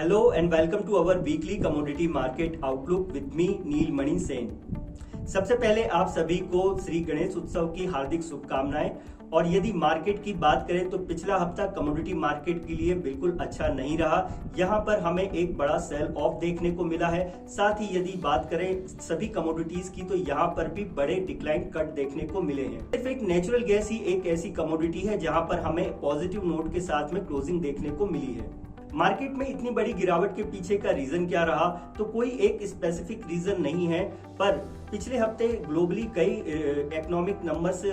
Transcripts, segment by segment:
Hello and welcome to our weekly commodity market outlook with me नील मणि सेन। सबसे पहले आप सभी को श्री गणेश उत्सव की हार्दिक शुभकामनाएं। और यदि मार्केट की बात करें तो पिछला हफ्ता कमोडिटी मार्केट के लिए बिल्कुल अच्छा नहीं रहा। यहां पर हमें एक बड़ा सेल ऑफ देखने को मिला है। साथ ही यदि बात करें सभी कमोडिटीज की तो यहां पर भी बड़े डिक्लाइन कट देखने को मिले हैं। सिर्फ एक नेचुरल गैस ही एक ऐसी कमोडिटी है जहां पर हमें पॉजिटिव नोट के साथ में क्लोजिंग देखने को मिली है। मार्केट में इतनी बड़ी गिरावट के पीछे का रीजन क्या रहा, तो कोई एक स्पेसिफिक रीजन नहीं है, पर पिछले हफ्ते ग्लोबली कई इकोनॉमिक नंबर्स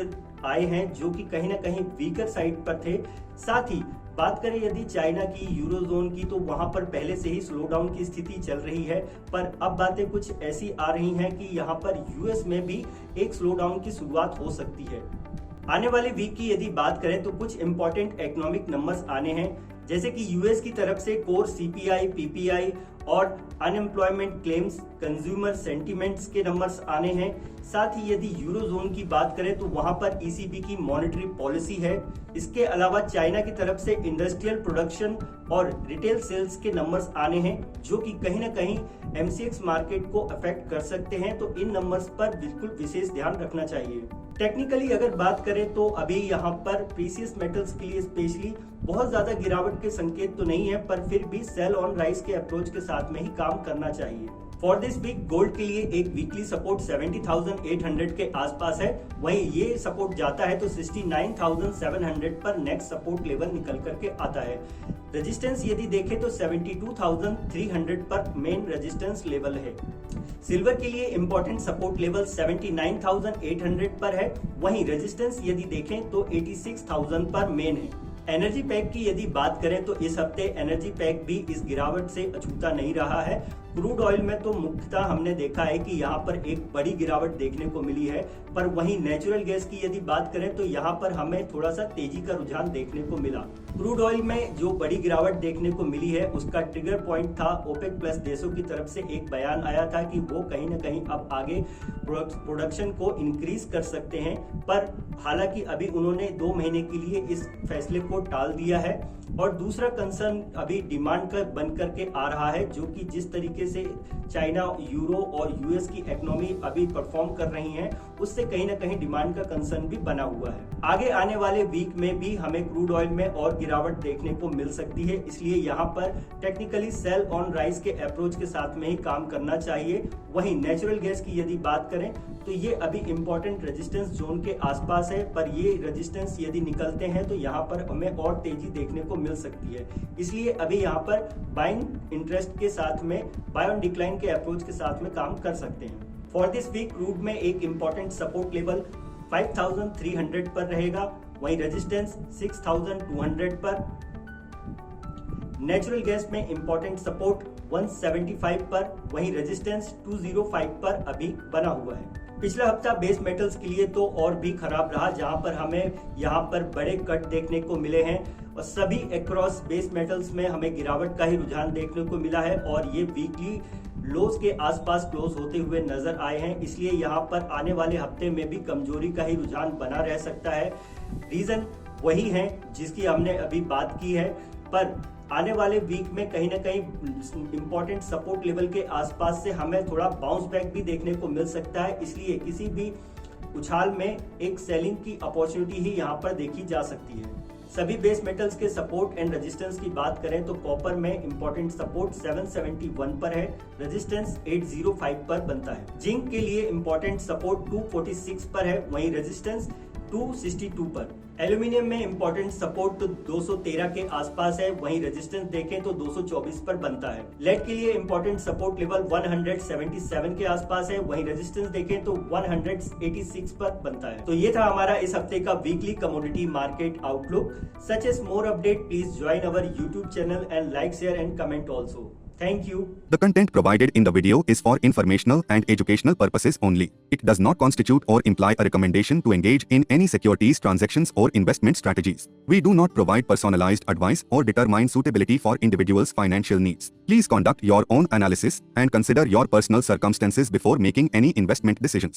आए हैं जो कि कहीं ना कहीं वीकर साइड पर थे। साथ ही बात करें यदि चाइना की, यूरोजोन की, तो वहां पर पहले से ही स्लो डाउन की स्थिति चल रही है, पर अब बातें कुछ ऐसी आ रही हैं कि यहां पर यूएस में भी एक स्लो डाउन की शुरुआत हो सकती है। आने वाले वीक की यदि बात करें तो कुछ इंपॉर्टेंट इकोनॉमिक नंबर्स आने हैं, जैसे कि यूएस की तरफ से कोर सीपीआई, पीपीआई और अनएम्प्लॉयमेंट क्लेम्स, कंज्यूमर सेंटिमेंट्स के नंबर्स आने हैं। साथ ही यदि यूरोजोन की बात करें तो वहां पर ईसीबी की मॉनेटरी पॉलिसी है। इसके अलावा चाइना की तरफ से इंडस्ट्रियल प्रोडक्शन और रिटेल सेल्स के नंबर्स आने हैं जो कि कहीं ना कहीं एमसीएक्स मार्केट को अफेक्ट कर सकते हैं, तो इन नंबर्स पर बिल्कुल विशेष ध्यान रखना चाहिए। टेक्निकली अगर बात करें तो अभी यहाँ पर प्रीशियस मेटल्स के लिए स्पेशली बहुत ज्यादा गिरावट के संकेत तो नहीं है, पर फिर भी सेल ऑन राइज के अप्रोच के साथ में ही काम करना चाहिए। फॉर दिस वीक गोल्ड के लिए एक वीकली सपोर्ट 70,800 के आसपास है, वहीं ये सपोर्ट जाता है तो 69,700 पर नेक्स्ट सपोर्ट लेवल निकल करके आता है। रेजिस्टेंस यदि देखें तो 72,300 पर मेन रेजिस्टेंस लेवल है। सिल्वर के लिए इंपॉर्टेंट सपोर्ट लेवल 79,800 पर है, वहीं रेजिस्टेंस यदि देखें तो 86,000 पर मेन है। एनर्जी पैक की यदि बात करें तो इस हफ्ते एनर्जी पैक भी इस गिरावट से अछूता नहीं रहा है। क्रूड ऑयल में तो मुख्यतः हमने देखा है कि यहाँ पर एक बड़ी गिरावट देखने को मिली है, पर वहीं नेचुरल गैस की यदि बात करें तो यहाँ पर हमें थोड़ा सा तेजी का रुझान देखने को मिला। क्रूड ऑयल में जो बड़ी गिरावट देखने को मिली है उसका ट्रिगर पॉइंट था ओपेक प्लस देशों की तरफ से एक बयान आया था कि वो कहीं ना कहीं अब आगे प्रोडक्शन को इंक्रीज कर सकते हैं, पर हालांकि अभी उन्होंने 2 महीने के लिए इस फैसले को टाल दिया है। और दूसरा कंसर्न अभी डिमांड का बन करके आ रहा है, जो कि जिस तरीके से चाइना, यूरो और यूएस की इकोनॉमी अभी परफॉर्म कर रही है, उससे कहीं ना कहीं डिमांड का कंसर्न भी बना हुआ है। आगे आने वाले वीक में भी हमें क्रूड ऑयल में और गिरावट देखने को मिल सकती है, इसलिए यहाँ पर टेक्निकली सेल ऑन राइज के अप्रोच के साथ में ही काम करना चाहिए। वहीं नेचुरल गैस की यदि बात करें तो ये अभी इंपॉर्टेंट रेजिस्टेंस जोन के आसपास है, पर ये रेजिस्टेंस यदि निकलते हैं तो यहाँ पर हमें और तेजी देखने को मिल सकती है। इसलिए अभी यहाँ पर बाइंग इंटरेस्ट के साथ में बाय ऑन डिक्लाइन के अप्रोच के साथ में काम कर सकते हैं। फॉर दिस वीक क्रूड में एक इंपॉर्टेंट सपोर्ट लेवल 5,300 पर रहेगा, वहीं रेजिस्टेंस 6,200 पर। नेचुरल गैस में इंपॉर्टेंट सपोर्ट 175 पर, वहीं रेजिस्टेंस 205 पर अभी बना हुआ है। पिछला हफ्ता बेस मेटल्स के लिए तो और भी खराब रहा, जहां पर हमें यहाँ पर बड़े कट देखने को मिले हैं और सभी अक्रॉस बेस मेटल्स में हमें गिरावट का ही रुझान देखने को मिला है और ये वीकली लोज के आसपास क्लोज होते हुए नजर आए हैं। इसलिए यहाँ पर आने वाले हफ्ते में भी कमजोरी का ही रुझान बना रह सकता है। रीजन वही है जिसकी हमने अभी बात की है, पर आने वाले वीक में कहीं ना कहीं इंपॉर्टेंट सपोर्ट लेवल के आसपास से हमें थोड़ा बाउंस बैक भी देखने को मिल सकता है। इसलिए किसी भी उछाल में एक सेलिंग की अपॉर्चुनिटी ही यहाँ पर देखी जा सकती है। सभी बेस मेटल्स के सपोर्ट एंड रेजिस्टेंस की बात करें तो कॉपर में इंपॉर्टेंट सपोर्ट 771 पर है, रेजिस्टेंस 805 पर बनता है। जिंक के लिए इंपॉर्टेंट सपोर्ट 246 पर है, वहीं रेजिस्टेंस 262 पर। एल्यूमिनियम में इंपॉर्टेंट सपोर्ट तो 213 के आसपास है, वहीं रेजिस्टेंस देखें तो 224 पर बनता है। लेड के लिए इंपॉर्टेंट सपोर्ट लेवल 177 के आसपास है, वहीं रेजिस्टेंस देखें तो 186 पर बनता है। तो ये था हमारा इस हफ्ते का weekly commodity market outlook. Such as more update, please join our YouTube channel and like, share and comment also. Thank you. The content provided in the video is for informational and educational purposes only. It does not constitute or imply a recommendation to engage in any securities transactions or investment strategies. We do not provide personalized advice or determine suitability for individuals' financial needs. Please conduct your own analysis and consider your personal circumstances before making any investment decisions.